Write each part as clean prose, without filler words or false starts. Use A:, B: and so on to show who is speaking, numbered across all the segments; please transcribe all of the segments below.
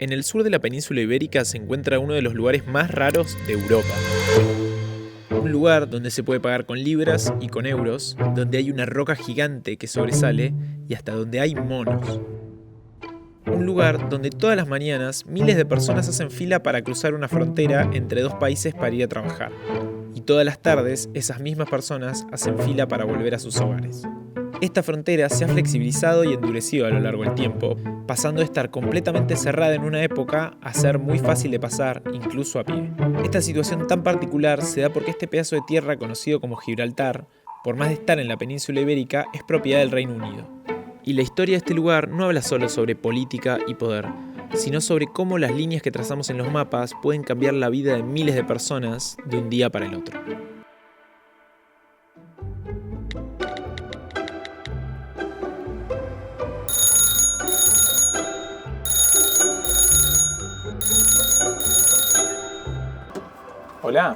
A: En el sur de la península ibérica se encuentra uno de los lugares más raros de Europa. Un lugar donde se puede pagar con libras y con euros, donde hay una roca gigante que sobresale y hasta donde hay monos. Un lugar donde todas las mañanas miles de personas hacen fila para cruzar una frontera entre dos países para ir a trabajar. Y todas las tardes esas mismas personas hacen fila para volver a sus hogares. Esta frontera se ha flexibilizado y endurecido a lo largo del tiempo, pasando de estar completamente cerrada en una época a ser muy fácil de pasar, incluso a pie. Esta situación tan particular se da porque este pedazo de tierra conocido como Gibraltar, por más de estar en la península ibérica, es propiedad del Reino Unido. Y la historia de este lugar no habla solo sobre política y poder, sino sobre cómo las líneas que trazamos en los mapas pueden cambiar la vida de miles de personas de un día para el otro.
B: Hola.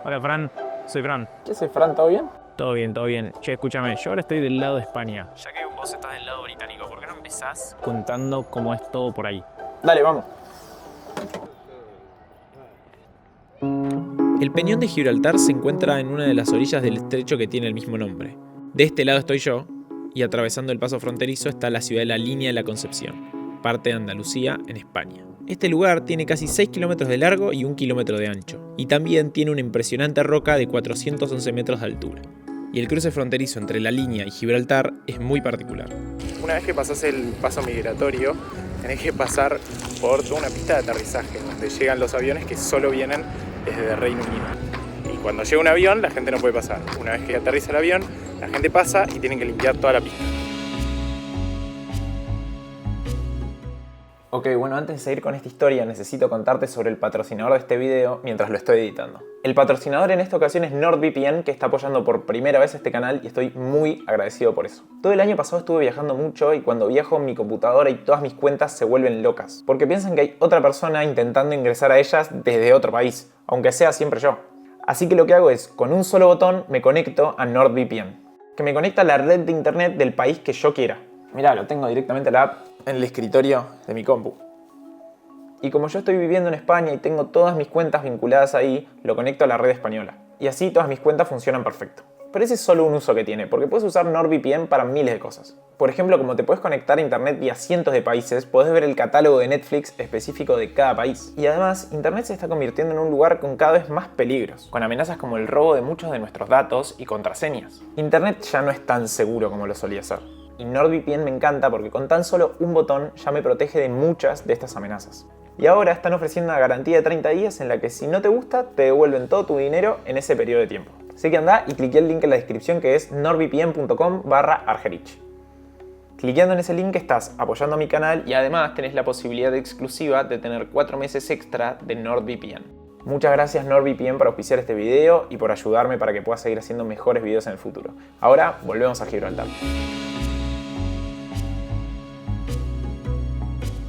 C: Hola, Fran. Soy Fran.
B: ¿Qué haces, Fran? ¿Todo bien?
C: Todo bien, todo bien. Che, escúchame, yo ahora estoy del lado de España. Ya que vos estás del lado británico, ¿por qué no empezás contando cómo es todo por ahí?
B: Dale, vamos.
A: El Peñón de Gibraltar se encuentra en una de las orillas del estrecho que tiene el mismo nombre. De este lado estoy yo, y atravesando el paso fronterizo está la ciudad de la Línea de la Concepción, parte de Andalucía, en España. Este lugar tiene casi 6 kilómetros de largo y 1 kilómetro de ancho, y también tiene una impresionante roca de 411 metros de altura. Y el cruce fronterizo entre la Línea y Gibraltar es muy particular.
B: Una vez que pasás el paso migratorio, tenés que pasar por toda una pista de aterrizaje, donde llegan los aviones que solo vienen desde el Reino Unido. Y cuando llega un avión, la gente no puede pasar. Una vez que aterriza el avión, la gente pasa y tienen que limpiar toda la pista. Ok, bueno, antes de seguir con esta historia necesito contarte sobre el patrocinador de este video mientras lo estoy editando. El patrocinador en esta ocasión es NordVPN, que está apoyando por primera vez este canal y estoy muy agradecido por eso. Todo el año pasado estuve viajando mucho y cuando viajo mi computadora y todas mis cuentas se vuelven locas, porque piensan que hay otra persona intentando ingresar a ellas desde otro país, aunque sea siempre yo. Así que lo que hago es, con un solo botón me conecto a NordVPN, que me conecta a la red de internet del país que yo quiera. Mirá, lo tengo directamente la app en el escritorio de mi compu. Y como yo estoy viviendo en España y tengo todas mis cuentas vinculadas ahí, lo conecto a la red española. Y así todas mis cuentas funcionan perfecto. Pero ese es solo un uso que tiene, porque puedes usar NordVPN para miles de cosas. Por ejemplo, como te puedes conectar a internet vía cientos de países, podés ver el catálogo de Netflix específico de cada país. Y además, internet se está convirtiendo en un lugar con cada vez más peligros, con amenazas como el robo de muchos de nuestros datos y contraseñas. Internet ya no es tan seguro como lo solía ser. Y NordVPN me encanta porque con tan solo un botón ya me protege de muchas de estas amenazas. Y ahora están ofreciendo una garantía de 30 días en la que si no te gusta, te devuelven todo tu dinero en ese periodo de tiempo. Así que anda y cliquea el link en la descripción que es nordvpn.com/Argerich. Cliqueando en ese link estás apoyando a mi canal y además tenés la posibilidad exclusiva de tener 4 meses extra de NordVPN. Muchas gracias NordVPN por auspiciar este video y por ayudarme para que pueda seguir haciendo mejores videos en el futuro. Ahora volvemos a Gibraltar.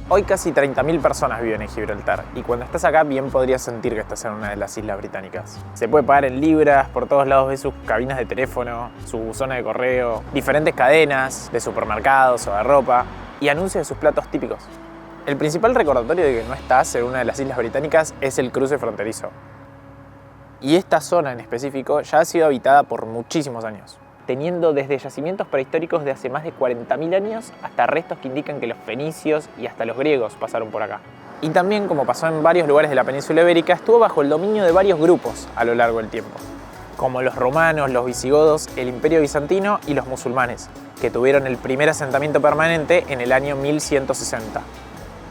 B: Hoy casi 30.000 personas viven en Gibraltar y cuando estás acá bien podrías sentir que estás en una de las islas británicas. Se puede pagar en libras, por todos lados ves sus cabinas de teléfono, su zona de correo, diferentes cadenas de supermercados o de ropa y anuncios de sus platos típicos. El principal recordatorio de que no estás en una de las islas británicas es el cruce fronterizo. Y esta zona en específico ya ha sido habitada por muchísimos años, teniendo desde yacimientos prehistóricos de hace más de 40.000 años hasta restos que indican que los fenicios y hasta los griegos pasaron por acá. Y también, como pasó en varios lugares de la península ibérica, estuvo bajo el dominio de varios grupos a lo largo del tiempo, como los romanos, los visigodos, el Imperio Bizantino y los musulmanes, que tuvieron el primer asentamiento permanente en el año 1160.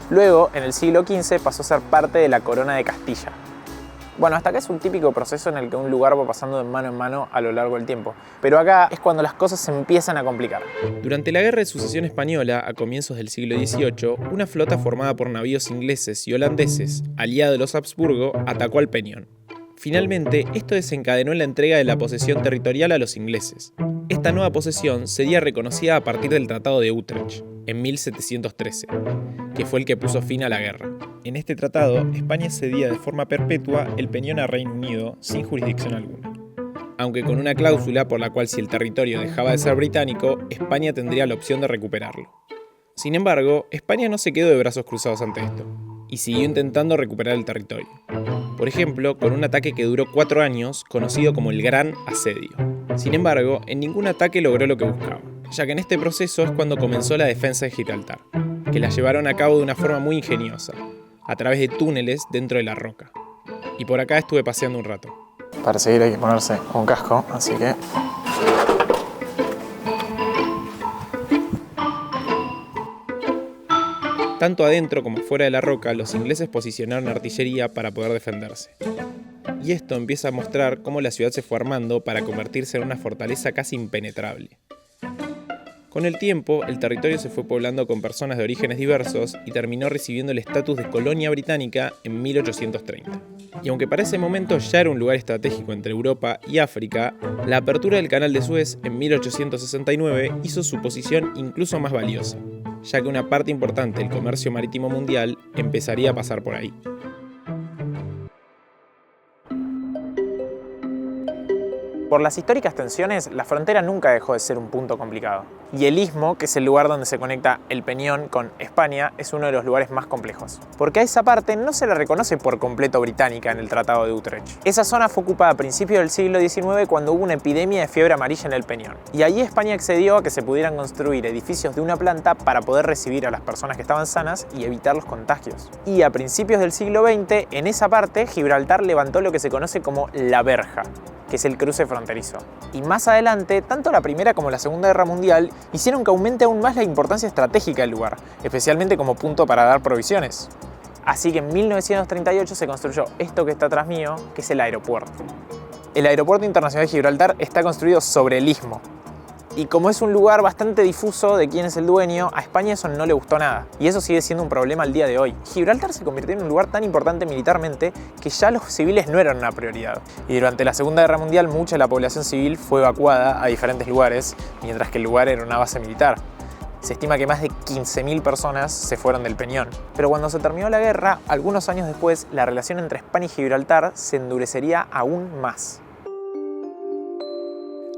B: Luego, en el siglo XV, pasó a ser parte de la Corona de Castilla. Bueno, hasta acá es un típico proceso en el que un lugar va pasando de mano en mano a lo largo del tiempo. Pero acá es cuando las cosas se empiezan a complicar.
A: Durante la Guerra de Sucesión Española, a comienzos del siglo XVIII, una flota formada por navíos ingleses y holandeses, aliado de los Habsburgo, atacó al Peñón. Finalmente, esto desencadenó la entrega de la posesión territorial a los ingleses. Esta nueva posesión sería reconocida a partir del Tratado de Utrecht, en 1713, que fue el que puso fin a la guerra. En este tratado, España cedía de forma perpetua el Peñón a Reino Unido sin jurisdicción alguna, aunque con una cláusula por la cual si el territorio dejaba de ser británico, España tendría la opción de recuperarlo. Sin embargo, España no se quedó de brazos cruzados ante esto. y siguió intentando recuperar el territorio. Por ejemplo, con un ataque que duró 4 años, conocido como el Gran Asedio. Sin embargo, en ningún ataque logró lo que buscaba, ya que en este proceso es cuando comenzó la defensa de Gibraltar, que la llevaron a cabo de una forma muy ingeniosa, a través de túneles dentro de la roca. Y por acá estuve paseando un rato.
B: Para seguir hay que ponerse un casco, así que...
A: Tanto adentro como fuera de la roca, los ingleses posicionaron artillería para poder defenderse. Y esto empieza a mostrar cómo la ciudad se fue armando para convertirse en una fortaleza casi impenetrable. Con el tiempo, el territorio se fue poblando con personas de orígenes diversos y terminó recibiendo el estatus de colonia británica en 1830. Y aunque para ese momento ya era un lugar estratégico entre Europa y África, la apertura del Canal de Suez en 1869 hizo su posición incluso más valiosa, ya que una parte importante del comercio marítimo mundial empezaría a pasar por ahí.
B: Por las históricas tensiones, la frontera nunca dejó de ser un punto complicado. Y el Istmo, que es el lugar donde se conecta el Peñón con España, es uno de los lugares más complejos. Porque a esa parte no se la reconoce por completo británica en el Tratado de Utrecht. Esa zona fue ocupada a principios del siglo XIX cuando hubo una epidemia de fiebre amarilla en el Peñón. Y allí España accedió a que se pudieran construir edificios de una planta para poder recibir a las personas que estaban sanas y evitar los contagios. Y a principios del siglo XX, en esa parte, Gibraltar levantó lo que se conoce como la verja, que es el cruce fronterizo. Y más adelante, tanto la Primera como la Segunda Guerra Mundial hicieron que aumente aún más la importancia estratégica del lugar, especialmente como punto para dar provisiones. Así que en 1938 se construyó esto que está atrás mío, que es el aeropuerto. El Aeropuerto Internacional de Gibraltar está construido sobre el istmo. Y como es un lugar bastante difuso de quién es el dueño, a España eso no le gustó nada. Y eso sigue siendo un problema al día de hoy. Gibraltar se convirtió en un lugar tan importante militarmente que ya los civiles no eran una prioridad. Y durante la Segunda Guerra Mundial mucha de la población civil fue evacuada a diferentes lugares, mientras que el lugar era una base militar. Se estima que más de 15.000 personas se fueron del Peñón. Pero cuando se terminó la guerra, algunos años después, la relación entre España y Gibraltar se endurecería aún más.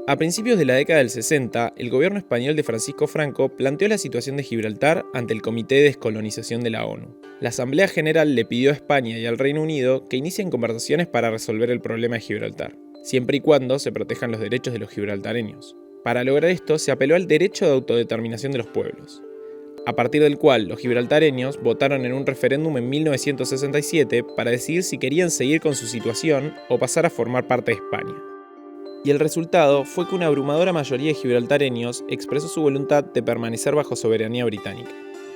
A: A principios de la década del 60, el gobierno español de Francisco Franco planteó la situación de Gibraltar ante el Comité de Descolonización de la ONU. La Asamblea General le pidió a España y al Reino Unido que inicien conversaciones para resolver el problema de Gibraltar, siempre y cuando se protejan los derechos de los gibraltareños. Para lograr esto, se apeló al derecho de autodeterminación de los pueblos, a partir del cual los gibraltareños votaron en un referéndum en 1967 para decidir si querían seguir con su situación o pasar a formar parte de España. Y el resultado fue que una abrumadora mayoría de gibraltareños expresó su voluntad de permanecer bajo soberanía británica,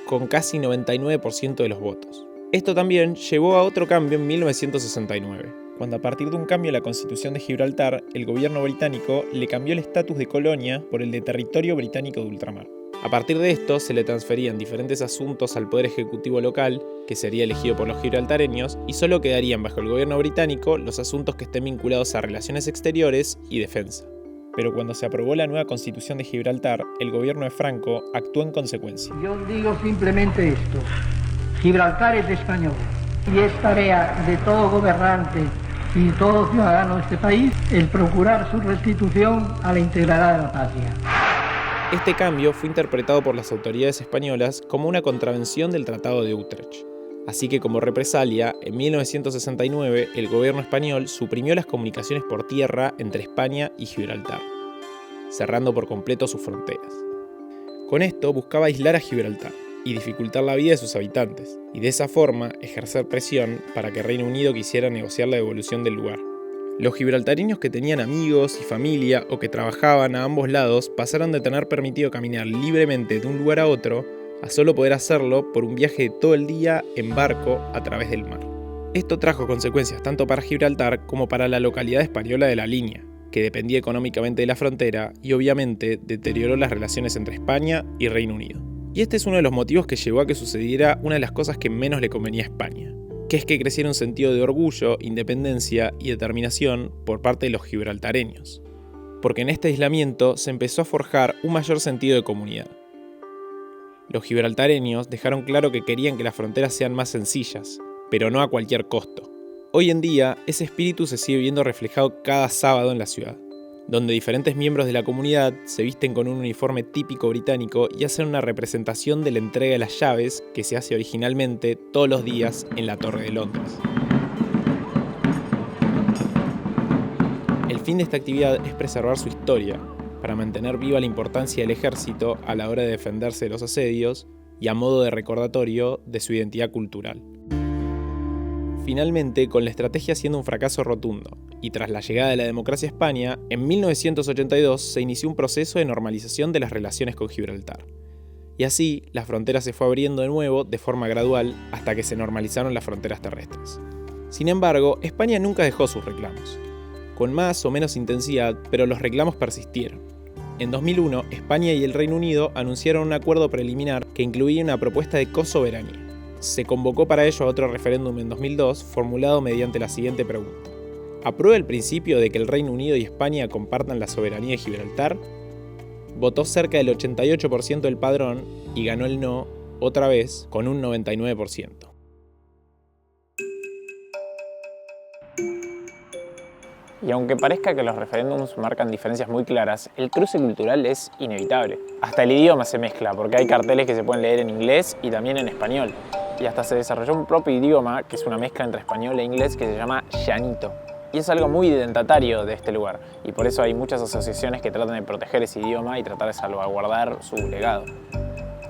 A: con casi 99% de los votos. Esto también llevó a otro cambio en 1969, cuando a partir de un cambio en la Constitución de Gibraltar, el gobierno británico le cambió el estatus de colonia por el de territorio británico de ultramar. A partir de esto, se le transferían diferentes asuntos al Poder Ejecutivo local, que sería elegido por los gibraltareños, y solo quedarían bajo el gobierno británico los asuntos que estén vinculados a relaciones exteriores y defensa. Pero cuando se aprobó la nueva Constitución de Gibraltar, el gobierno de Franco actuó en consecuencia.
D: Yo digo simplemente esto: Gibraltar es de españoles, y es tarea de todo gobernante y todo ciudadano de este país el procurar su restitución a la integridad de la patria.
A: Este cambio fue interpretado por las autoridades españolas como una contravención del Tratado de Utrecht. Así que como represalia, en 1969 el gobierno español suprimió las comunicaciones por tierra entre España y Gibraltar, cerrando por completo sus fronteras. Con esto buscaba aislar a Gibraltar y dificultar la vida de sus habitantes, y de esa forma ejercer presión para que Reino Unido quisiera negociar la devolución del lugar. Los gibraltareños que tenían amigos y familia o que trabajaban a ambos lados pasaron de tener permitido caminar libremente de un lugar a otro a solo poder hacerlo por un viaje de todo el día en barco a través del mar. Esto trajo consecuencias tanto para Gibraltar como para la localidad española de La Línea, que dependía económicamente de la frontera y obviamente deterioró las relaciones entre España y Reino Unido. Y este es uno de los motivos que llevó a que sucediera una de las cosas que menos le convenía a España, que es que creciera un sentido de orgullo, independencia y determinación por parte de los gibraltareños, porque en este aislamiento se empezó a forjar un mayor sentido de comunidad. Los gibraltareños dejaron claro que querían que las fronteras sean más sencillas, pero no a cualquier costo. Hoy en día, ese espíritu se sigue viendo reflejado cada sábado en la ciudad, donde diferentes miembros de la comunidad se visten con un uniforme típico británico y hacen una representación de la entrega de las llaves que se hace originalmente todos los días en la Torre de Londres. El fin de esta actividad es preservar su historia, para mantener viva la importancia del ejército a la hora de defenderse de los asedios y a modo de recordatorio de su identidad cultural. Finalmente, con la estrategia siendo un fracaso rotundo, y tras la llegada de la democracia a España, en 1982 se inició un proceso de normalización de las relaciones con Gibraltar. Y así, la frontera se fue abriendo de nuevo de forma gradual hasta que se normalizaron las fronteras terrestres. Sin embargo, España nunca dejó sus reclamos, con más o menos intensidad, pero los reclamos persistieron. En 2001, España y el Reino Unido anunciaron un acuerdo preliminar que incluía una propuesta de cosoberanía. Se convocó para ello a otro referéndum en 2002, formulado mediante la siguiente pregunta: ¿aprueba el principio de que el Reino Unido y España compartan la soberanía de Gibraltar? Votó cerca del 88% del padrón y ganó el no, otra vez, con un 99%.
B: Y aunque parezca que los referéndums marcan diferencias muy claras, el cruce cultural es inevitable. Hasta el idioma se mezcla, porque hay carteles que se pueden leer en inglés y también en español. Y hasta se desarrolló un propio idioma, que es una mezcla entre español e inglés, que se llama llanito. Y es algo muy identitario de este lugar, y por eso hay muchas asociaciones que tratan de proteger ese idioma y tratar de salvaguardar su legado.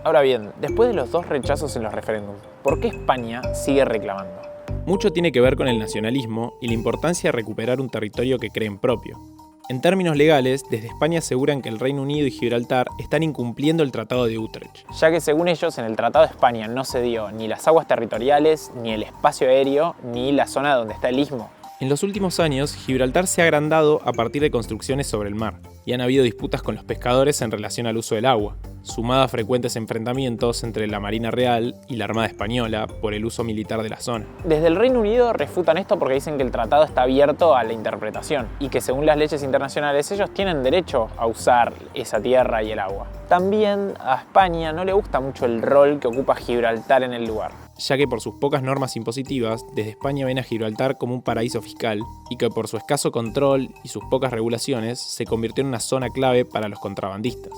B: Ahora bien, después de los 2 rechazos en los referéndums, ¿por qué España sigue reclamando?
A: Mucho tiene que ver con el nacionalismo y la importancia de recuperar un territorio que creen propio. En términos legales, desde España aseguran que el Reino Unido y Gibraltar están incumpliendo el Tratado de Utrecht,
B: ya que según ellos en el Tratado de España no se dio ni las aguas territoriales, ni el espacio aéreo, ni la zona donde está el istmo.
A: En los últimos años, Gibraltar se ha agrandado a partir de construcciones sobre el mar, y han habido disputas con los pescadores en relación al uso del agua, sumado a frecuentes enfrentamientos entre la Marina Real y la Armada Española por el uso militar de la zona.
B: Desde el Reino Unido refutan esto porque dicen que el tratado está abierto a la interpretación y que según las leyes internacionales ellos tienen derecho a usar esa tierra y el agua. También a España no le gusta mucho el rol que ocupa Gibraltar en el lugar,
A: ya que por sus pocas normas impositivas, desde España ven a Gibraltar como un paraíso fiscal y que por su escaso control y sus pocas regulaciones se convirtió en una zona clave para los contrabandistas.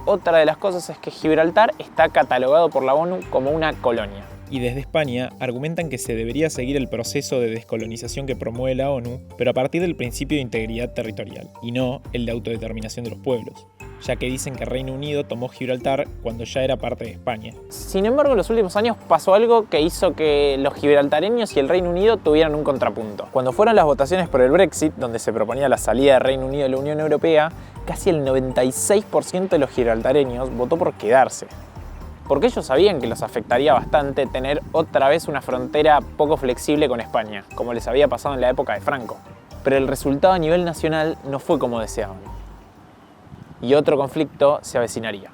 B: Otra de las cosas es que Gibraltar está catalogado por la ONU como una colonia.
A: Y desde España argumentan que se debería seguir el proceso de descolonización que promueve la ONU, pero a partir del principio de integridad territorial, y no el de autodeterminación de los pueblos, ya que dicen que Reino Unido tomó Gibraltar cuando ya era parte de España.
B: Sin embargo, en los últimos años pasó algo que hizo que los gibraltareños y el Reino Unido tuvieran un contrapunto. Cuando fueron las votaciones por el Brexit, donde se proponía la salida del Reino Unido de la Unión Europea, casi el 96% de los gibraltareños votó por quedarse. Porque ellos sabían que los afectaría bastante tener otra vez una frontera poco flexible con España, como les había pasado en la época de Franco. Pero el resultado a nivel nacional no fue como deseaban. Y otro conflicto se avecinaría.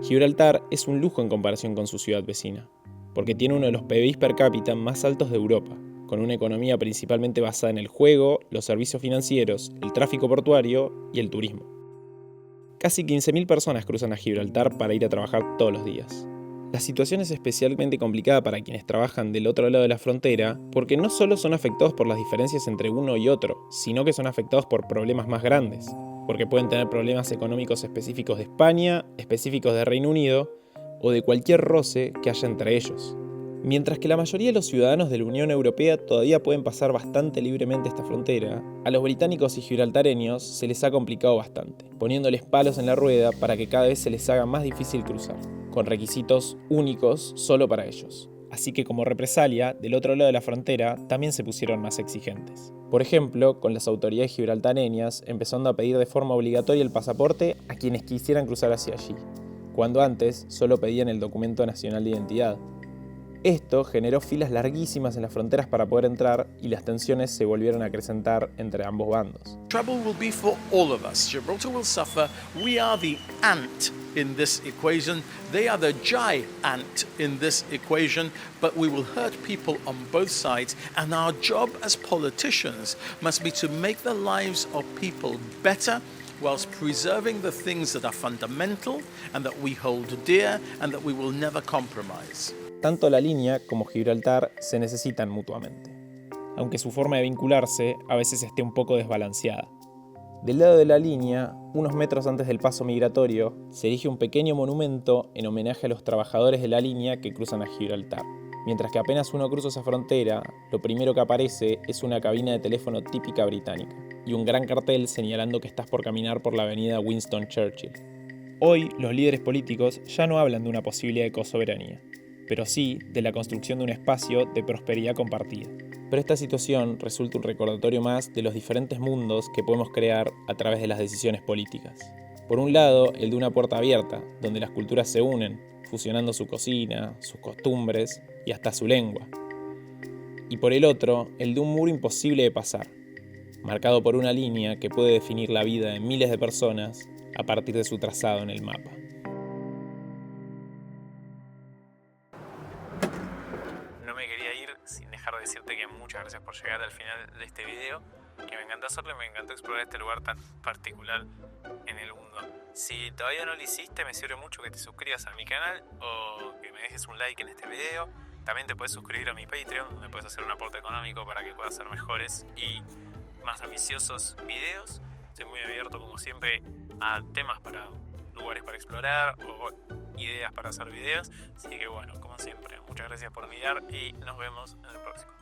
A: Gibraltar es un lujo en comparación con su ciudad vecina, porque tiene uno de los PBI per cápita más altos de Europa, con una economía principalmente basada en el juego, los servicios financieros, el tráfico portuario y el turismo. Casi 15.000 personas cruzan a Gibraltar para ir a trabajar todos los días. La situación es especialmente complicada para quienes trabajan del otro lado de la frontera, porque no solo son afectados por las diferencias entre uno y otro, sino que son afectados por problemas más grandes, porque pueden tener problemas económicos específicos de España, específicos de Reino Unido, o de cualquier roce que haya entre ellos. Mientras que la mayoría de los ciudadanos de la Unión Europea todavía pueden pasar bastante libremente esta frontera, a los británicos y gibraltareños se les ha complicado bastante, poniéndoles palos en la rueda para que cada vez se les haga más difícil cruzar, con requisitos únicos solo para ellos. Así que como represalia, del otro lado de la frontera también se pusieron más exigentes. Por ejemplo, con las autoridades gibraltareñas empezando a pedir de forma obligatoria el pasaporte a quienes quisieran cruzar hacia allí, cuando antes solo pedían el documento nacional de identidad. Esto generó filas larguísimas en las fronteras para poder entrar y las tensiones se volvieron a acrecentar entre ambos bandos.
E: Trouble will be for all of us. Gibraltar will suffer. We are the ant in this equation. They are the giant in this equation, but we will hurt people on both sides. And our job as politicians must be to make the lives of people better whilst preserving the things that are fundamental and that we hold dear and that we will never compromise.
A: Tanto la línea como Gibraltar se necesitan mutuamente. aunque su forma de vincularse a veces esté un poco desbalanceada. Del lado de la línea, unos metros antes del paso migratorio, se erige un pequeño monumento en homenaje a los trabajadores de la línea que cruzan a Gibraltar. Mientras que apenas uno cruza esa frontera, lo primero que aparece es una cabina de teléfono típica británica y un gran cartel señalando que estás por caminar por la avenida Winston Churchill. Hoy, los líderes políticos ya no hablan de una posible ecosoberanía, pero sí de la construcción de un espacio de prosperidad compartida. Pero esta situación resulta un recordatorio más de los diferentes mundos que podemos crear a través de las decisiones políticas. Por un lado, el de una puerta abierta, donde las culturas se unen, fusionando su cocina, sus costumbres y hasta su lengua. Y por el otro, el de un muro imposible de pasar, marcado por una línea que puede definir la vida de miles de personas a partir de su trazado en el mapa.
C: No me quería ir sin dejar de decirte que muchas gracias por llegar al final de este video, que me encantó hacerlo y me encantó explorar este lugar tan particular en el mundo. Si todavía no lo hiciste, me sirve mucho que te suscribas a mi canal o que me dejes un like en este video. También te puedes suscribir a mi Patreon, donde puedes hacer un aporte económico para que puedas hacer mejores y más ambiciosos videos. Estoy muy abierto, como siempre, a temas para lugares para explorar o ideas para hacer videos. Así que bueno, como siempre, muchas gracias por mirar y nos vemos en el próximo.